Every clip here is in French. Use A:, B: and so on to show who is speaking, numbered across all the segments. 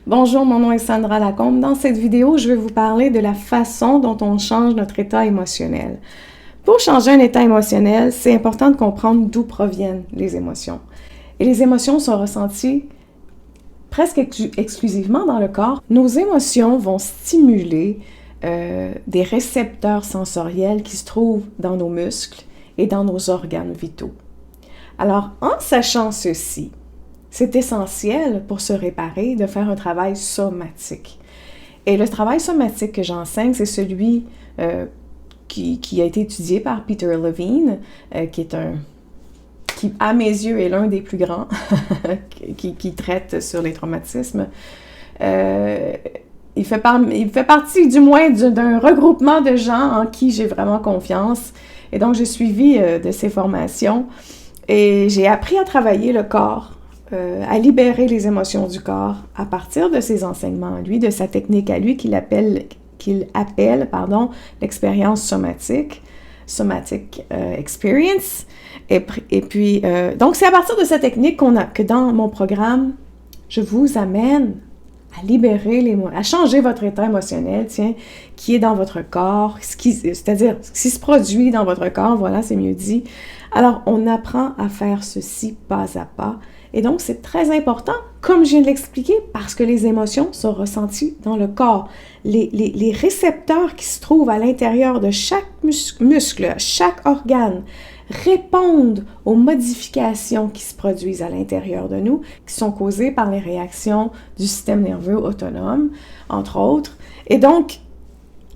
A: Bonjour, mon nom est Sandra Lacombe. Dans cette vidéo, je vais vous parler de la façon dont on change notre état émotionnel. Pour changer un état émotionnel, c'est important de comprendre d'où proviennent les émotions. Et les émotions sont ressenties presque exclusivement dans le corps. Nos émotions vont stimuler des récepteurs sensoriels qui se trouvent dans nos muscles et dans nos organes vitaux. Alors, en sachant ceci, c'est essentiel pour se réparer de faire un travail somatique. Et le travail somatique que j'enseigne, c'est celui qui a été étudié par Peter Levine, qui, à mes yeux, est l'un des plus grands, qui traite sur les traumatismes. Il fait partie, du moins, d'un regroupement de gens en qui j'ai vraiment confiance. Et donc, j'ai suivi de ces formations et j'ai appris à travailler le corps, à libérer les émotions du corps à partir de ses enseignements à lui, de sa technique à lui qu'il appelle l'expérience somatique, somatic experience. Et puis, donc c'est à partir de cette technique que dans mon programme, je vous amène à libérer à changer votre état émotionnel, qui est dans votre corps, c'est-à-dire ce qui se produit dans votre corps, voilà, c'est mieux dit. Alors, on apprend à faire ceci pas à pas. Et donc, c'est très important, comme je viens de l'expliquer, parce que les émotions sont ressenties dans le corps. Les récepteurs qui se trouvent à l'intérieur de chaque muscle, chaque organe, répondent aux modifications qui se produisent à l'intérieur de nous, qui sont causées par les réactions du système nerveux autonome, entre autres. Et donc,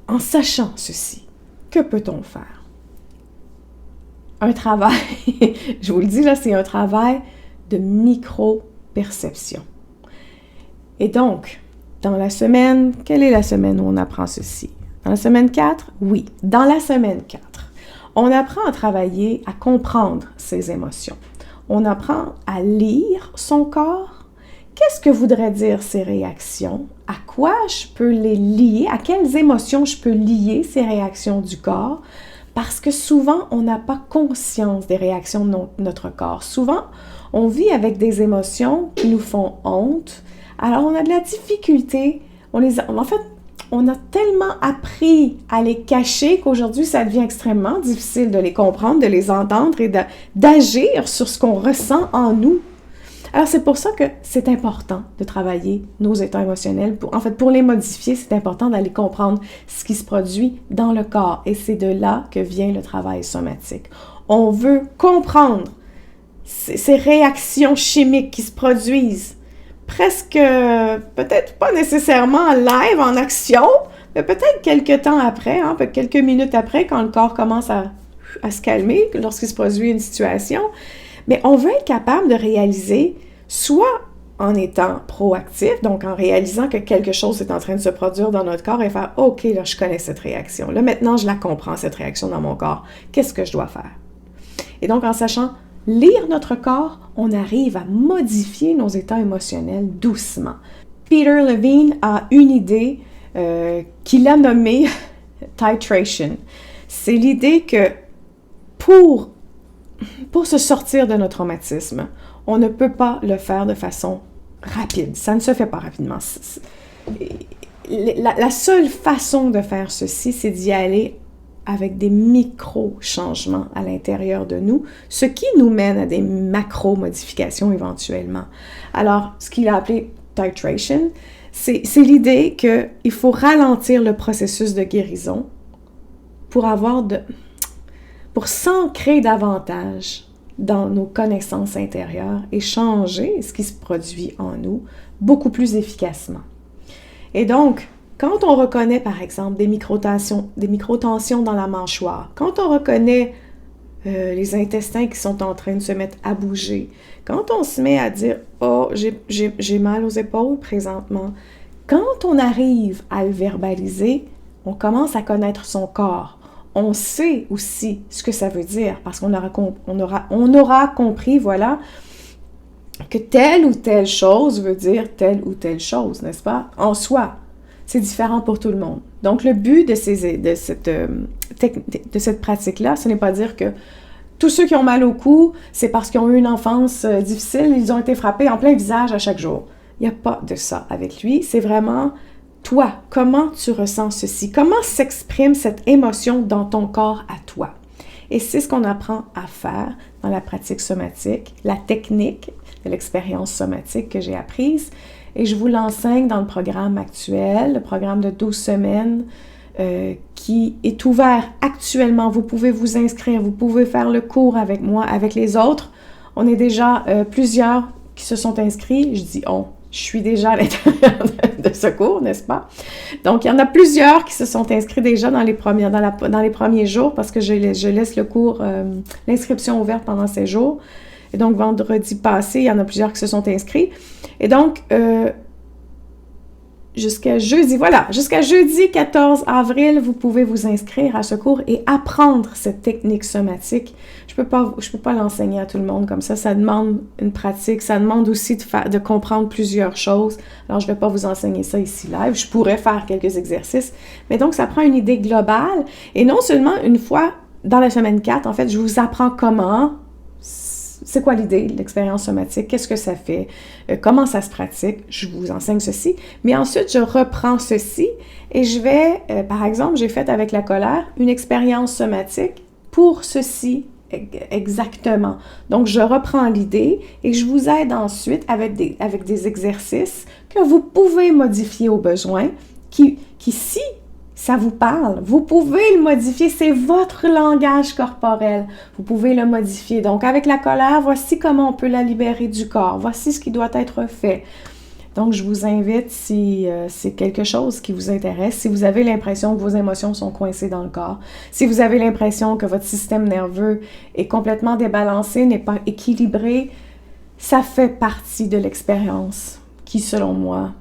A: en sachant ceci, que peut-on faire? Un travail, je vous le dis là, c'est un travail de micro-perception. Et donc, dans la semaine, quelle est la semaine où on apprend ceci? Dans la semaine 4? Oui, dans la semaine 4. On apprend à travailler, à comprendre ses émotions. On apprend à lire son corps. Qu'est-ce que voudraient dire ces réactions? À quoi je peux les lier? À quelles émotions je peux lier ces réactions du corps? Parce que souvent, on n'a pas conscience des réactions de notre corps. Souvent, on vit avec des émotions qui nous font honte. Alors, on a de la difficulté. On a tellement appris à les cacher qu'aujourd'hui, ça devient extrêmement difficile de les comprendre, de les entendre et d'agir sur ce qu'on ressent en nous. Alors, c'est pour ça que c'est important de travailler nos états émotionnels. Pour les modifier, c'est important d'aller comprendre ce qui se produit dans le corps. Et c'est de là que vient le travail somatique. On veut comprendre ces réactions chimiques qui se produisent presque, peut-être pas nécessairement live, en action, mais peut-être quelques temps après, quelques minutes après, quand le corps commence à se calmer, lorsqu'il se produit une situation. Mais on veut être capable de réaliser, soit en étant proactif, donc en réalisant que quelque chose est en train de se produire dans notre corps et faire « OK, là, je connais cette réaction. Là, maintenant, je la comprends, cette réaction dans mon corps. Qu'est-ce que je dois faire? » Et donc, en sachant lire notre corps, on arrive à modifier nos états émotionnels doucement. Peter Levine a une idée qu'il a nommée « titration ». C'est l'idée que pour se sortir de notre traumatisme, on ne peut pas le faire de façon rapide. Ça ne se fait pas rapidement. La seule façon de faire ceci, c'est d'y aller avec des micro-changements à l'intérieur de nous, ce qui nous mène à des macro-modifications éventuellement. Alors, ce qu'il a appelé titration, c'est l'idée qu'il faut ralentir le processus de guérison pour s'ancrer davantage dans nos connaissances intérieures et changer ce qui se produit en nous beaucoup plus efficacement. Et donc, quand on reconnaît, par exemple, des microtensions dans la mâchoire, quand on reconnaît les intestins qui sont en train de se mettre à bouger, quand on se met à dire « Oh, j'ai mal aux épaules présentement », quand on arrive à le verbaliser, on commence à connaître son corps. On sait aussi ce que ça veut dire parce qu'on aura compris, voilà, que telle ou telle chose veut dire telle ou telle chose, n'est-ce pas? En soi, c'est différent pour tout le monde. Donc, le but de cette pratique-là, ce n'est pas dire que tous ceux qui ont mal au cou, c'est parce qu'ils ont eu une enfance difficile, ils ont été frappés en plein visage à chaque jour. Il n'y a pas de ça avec lui. C'est vraiment toi. Comment tu ressens ceci? Comment s'exprime cette émotion dans ton corps à toi? Et c'est ce qu'on apprend à faire dans la pratique somatique, la technique de l'expérience somatique que j'ai apprise. Et je vous l'enseigne dans le programme actuel, le programme de 12 semaines qui est ouvert actuellement. Vous pouvez vous inscrire, vous pouvez faire le cours avec moi, avec les autres. On est déjà plusieurs qui se sont inscrits. Je dis on. Je suis déjà à l'intérieur de ce cours, n'est-ce pas? Donc, il y en a plusieurs qui se sont inscrits déjà dans les premiers jours parce que je laisse le cours, l'inscription ouverte pendant 7 jours. Et donc, vendredi passé, il y en a plusieurs qui se sont inscrits. Et donc, jusqu'à jeudi 14 avril, vous pouvez vous inscrire à ce cours et apprendre cette technique somatique. Je peux pas l'enseigner à tout le monde comme ça. Ça demande une pratique. Ça demande aussi de comprendre plusieurs choses. Alors, je ne vais pas vous enseigner ça ici live. Je pourrais faire quelques exercices. Mais donc, ça prend une idée globale. Et non seulement une fois dans la semaine 4, en fait, je vous apprends comment. C'est quoi l'idée de l'expérience somatique? Qu'est-ce que ça fait? Comment ça se pratique? Je vous enseigne ceci. Mais ensuite, je reprends ceci et je vais, par exemple, j'ai fait avec la colère une expérience somatique pour ceci exactement. Donc, je reprends l'idée et je vous aide ensuite avec des exercices que vous pouvez modifier au besoin, qui si ça vous parle, vous pouvez le modifier, c'est votre langage corporel, vous pouvez le modifier. Donc, avec la colère, voici comment on peut la libérer du corps, voici ce qui doit être fait. Donc, je vous invite, si c'est quelque chose qui vous intéresse, si vous avez l'impression que vos émotions sont coincées dans le corps, si vous avez l'impression que votre système nerveux est complètement débalancé, n'est pas équilibré, ça fait partie de l'expérience qui, selon moi,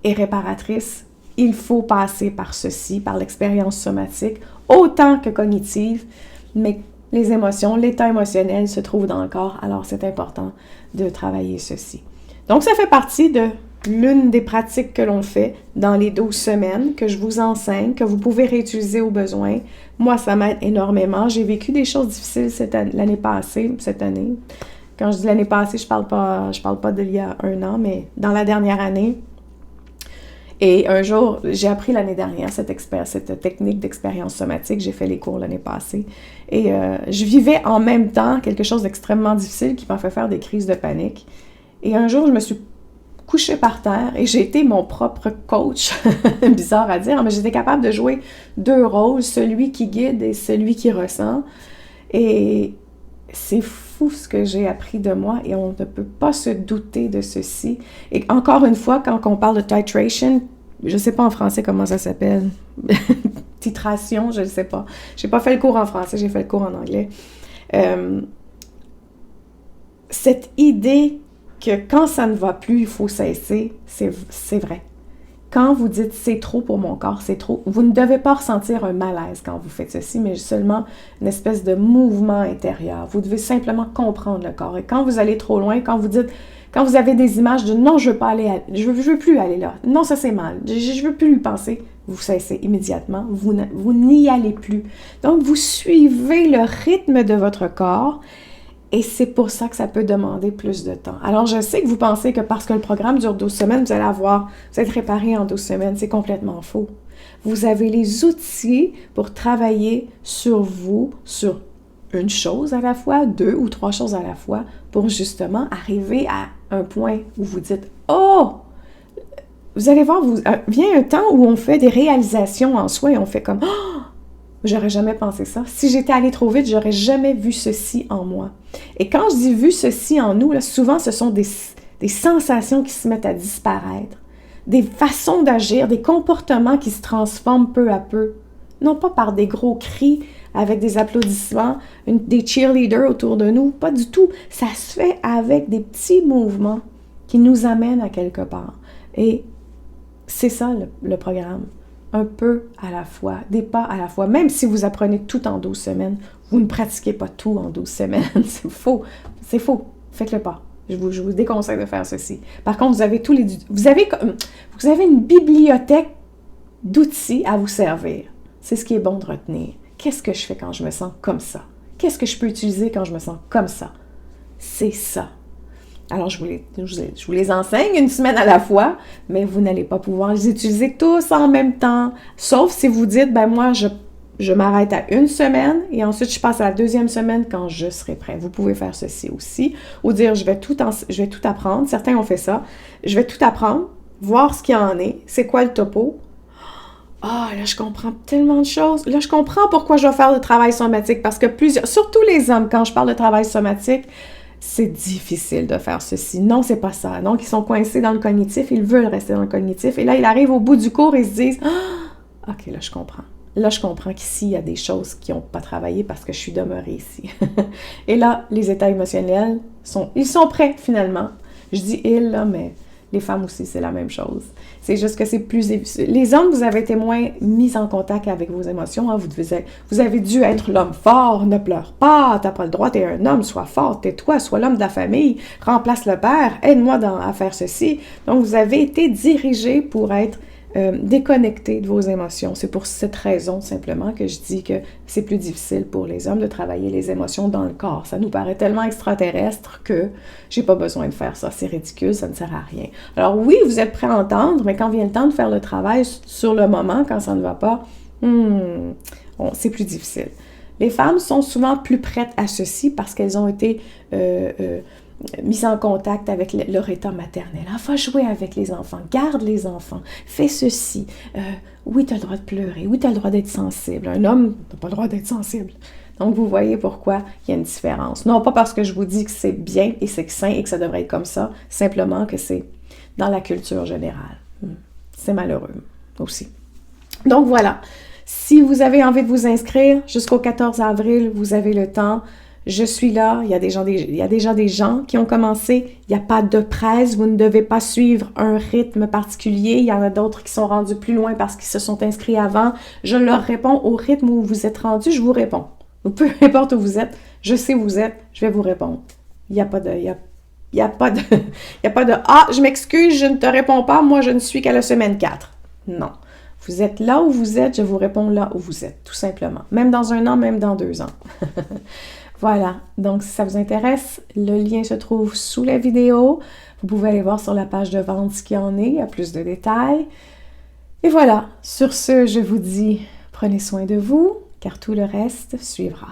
A: est réparatrice. Il faut passer par ceci, par l'expérience somatique, autant que cognitive, mais les émotions, l'état émotionnel se trouve dans le corps, alors c'est important de travailler ceci. Donc, ça fait partie de l'une des pratiques que l'on fait dans les 12 semaines, que je vous enseigne, que vous pouvez réutiliser au besoin. Moi, ça m'aide énormément. J'ai vécu des choses difficiles cette année. Quand je dis l'année passée, je parle pas d'il y a 1 an, mais dans la dernière année. Et un jour, j'ai appris l'année dernière cette technique d'expérience somatique. J'ai fait les cours l'année passée. Et je vivais en même temps quelque chose d'extrêmement difficile qui m'a fait faire des crises de panique. Et un jour, je me suis couchée par terre et j'ai été mon propre coach. Bizarre à dire, mais j'étais capable de jouer 2 rôles, celui qui guide et celui qui ressent. Et c'est fou ce que j'ai appris de moi et on ne peut pas se douter de ceci. Et encore une fois, quand on parle de titration, je ne sais pas en français comment ça s'appelle, titration, je ne sais pas. Je n'ai pas fait le cours en français, j'ai fait le cours en anglais. Cette idée que quand ça ne va plus, il faut cesser, c'est vrai. Quand vous dites « c'est trop pour mon corps, c'est trop », vous ne devez pas ressentir un malaise quand vous faites ceci, mais seulement une espèce de mouvement intérieur. Vous devez simplement comprendre le corps. Et quand vous allez trop loin, quand vous avez des images de « non, je veux plus aller là, non, ça c'est mal, je veux plus y penser », vous cessez immédiatement, vous n'y allez plus. Donc, vous suivez le rythme de votre corps. Et c'est pour ça que ça peut demander plus de temps. Alors, je sais que vous pensez que parce que le programme dure 12 semaines, vous êtes réparé en 12 semaines. C'est complètement faux. Vous avez les outils pour travailler sur vous, sur une chose à la fois, 2 ou 3 choses à la fois, pour justement arriver à un point où vous dites « Oh! » Vous allez voir, vient un temps où on fait des réalisations en soi et on fait comme « Oh! » J'aurais jamais pensé ça. Si j'étais allée trop vite, j'aurais jamais vu ceci en moi. Et quand je dis vu ceci en nous, là, souvent ce sont des sensations qui se mettent à disparaître, des façons d'agir, des comportements qui se transforment peu à peu. Non pas par des gros cris avec des applaudissements, des cheerleaders autour de nous, pas du tout. Ça se fait avec des petits mouvements qui nous amènent à quelque part. Et c'est ça le programme. Un peu à la fois, des pas à la fois. Même si vous apprenez tout en 12 semaines, vous ne pratiquez pas tout en 12 semaines. C'est faux. C'est faux. Faites-le pas. Je vous déconseille de faire ceci. Par contre, vous avez une bibliothèque d'outils à vous servir. C'est ce qui est bon de retenir. Qu'est-ce que je fais quand je me sens comme ça? Qu'est-ce que je peux utiliser quand je me sens comme ça? C'est ça. Alors, je vous les enseigne une semaine à la fois, mais vous n'allez pas pouvoir les utiliser tous en même temps. Sauf si vous dites, ben moi, je m'arrête à une semaine et ensuite je passe à la deuxième semaine quand je serai prêt. Vous pouvez faire ceci aussi. Ou dire, je vais tout apprendre. Certains ont fait ça. Je vais tout apprendre, voir ce qu'il y en est. C'est quoi le topo? Ah, là, je comprends tellement de choses. Là, je comprends pourquoi je dois faire le travail somatique. Parce que surtout les hommes, quand je parle de travail somatique, c'est difficile de faire ceci. Non, c'est pas ça. Donc, ils sont coincés dans le cognitif, ils veulent rester dans le cognitif. Et là, ils arrivent au bout du cours et se disent « Ah, OK, là, je comprends. Là, je comprends qu'ici, il y a des choses qui n'ont pas travaillé parce que je suis demeurée ici. » Et là, les états émotionnels, ils sont prêts, finalement. Je dis « ils », là, mais les femmes aussi, c'est la même chose. C'est juste que c'est plus difficile. Les hommes, vous avez été moins mis en contact avec vos émotions. Hein? Vous avez dû être l'homme fort, ne pleure pas, t'as pas le droit, t'es un homme, sois fort, tais-toi, sois l'homme de la famille, remplace le père, aide-moi à faire ceci. Donc, vous avez été dirigé pour être déconnecté de vos émotions. C'est pour cette raison, simplement, que je dis que c'est plus difficile pour les hommes de travailler les émotions dans le corps. Ça nous paraît tellement extraterrestre que j'ai pas besoin de faire ça. C'est ridicule, ça ne sert à rien. Alors oui, vous êtes prêt à entendre, mais quand vient le temps de faire le travail sur le moment, quand ça ne va pas, c'est plus difficile. Les femmes sont souvent plus prêtes à ceci parce qu'elles ont été mise en contact avec leur état maternel. Ah, va jouer avec les enfants, garde les enfants, fais ceci. Oui, tu as le droit de pleurer, oui, tu as le droit d'être sensible. Un homme n'a pas le droit d'être sensible. Donc, vous voyez pourquoi il y a une différence. Non pas parce que je vous dis que c'est bien et c'est sain et que ça devrait être comme ça, simplement que c'est dans la culture générale. C'est malheureux aussi. Donc, voilà. Si vous avez envie de vous inscrire, jusqu'au 14 avril, vous avez le temps. Je suis là, il y a déjà des gens qui ont commencé, il n'y a pas de presse, vous ne devez pas suivre un rythme particulier, il y en a d'autres qui sont rendus plus loin parce qu'ils se sont inscrits avant. Je leur réponds au rythme où vous êtes rendu, je vous réponds. Peu importe où vous êtes, je sais où vous êtes, je vais vous répondre. Il n'y a pas de... Il y a pas de « Ah, je m'excuse, je ne te réponds pas, moi je ne suis qu'à la semaine 4. » Non. Vous êtes là où vous êtes, je vous réponds là où vous êtes, tout simplement. Même dans 1 an, même dans 2 ans. Voilà, donc si ça vous intéresse, le lien se trouve sous la vidéo. Vous pouvez aller voir sur la page de vente ce qu'il y en est, il y a plus de détails. Et voilà, sur ce, je vous dis, prenez soin de vous, car tout le reste suivra.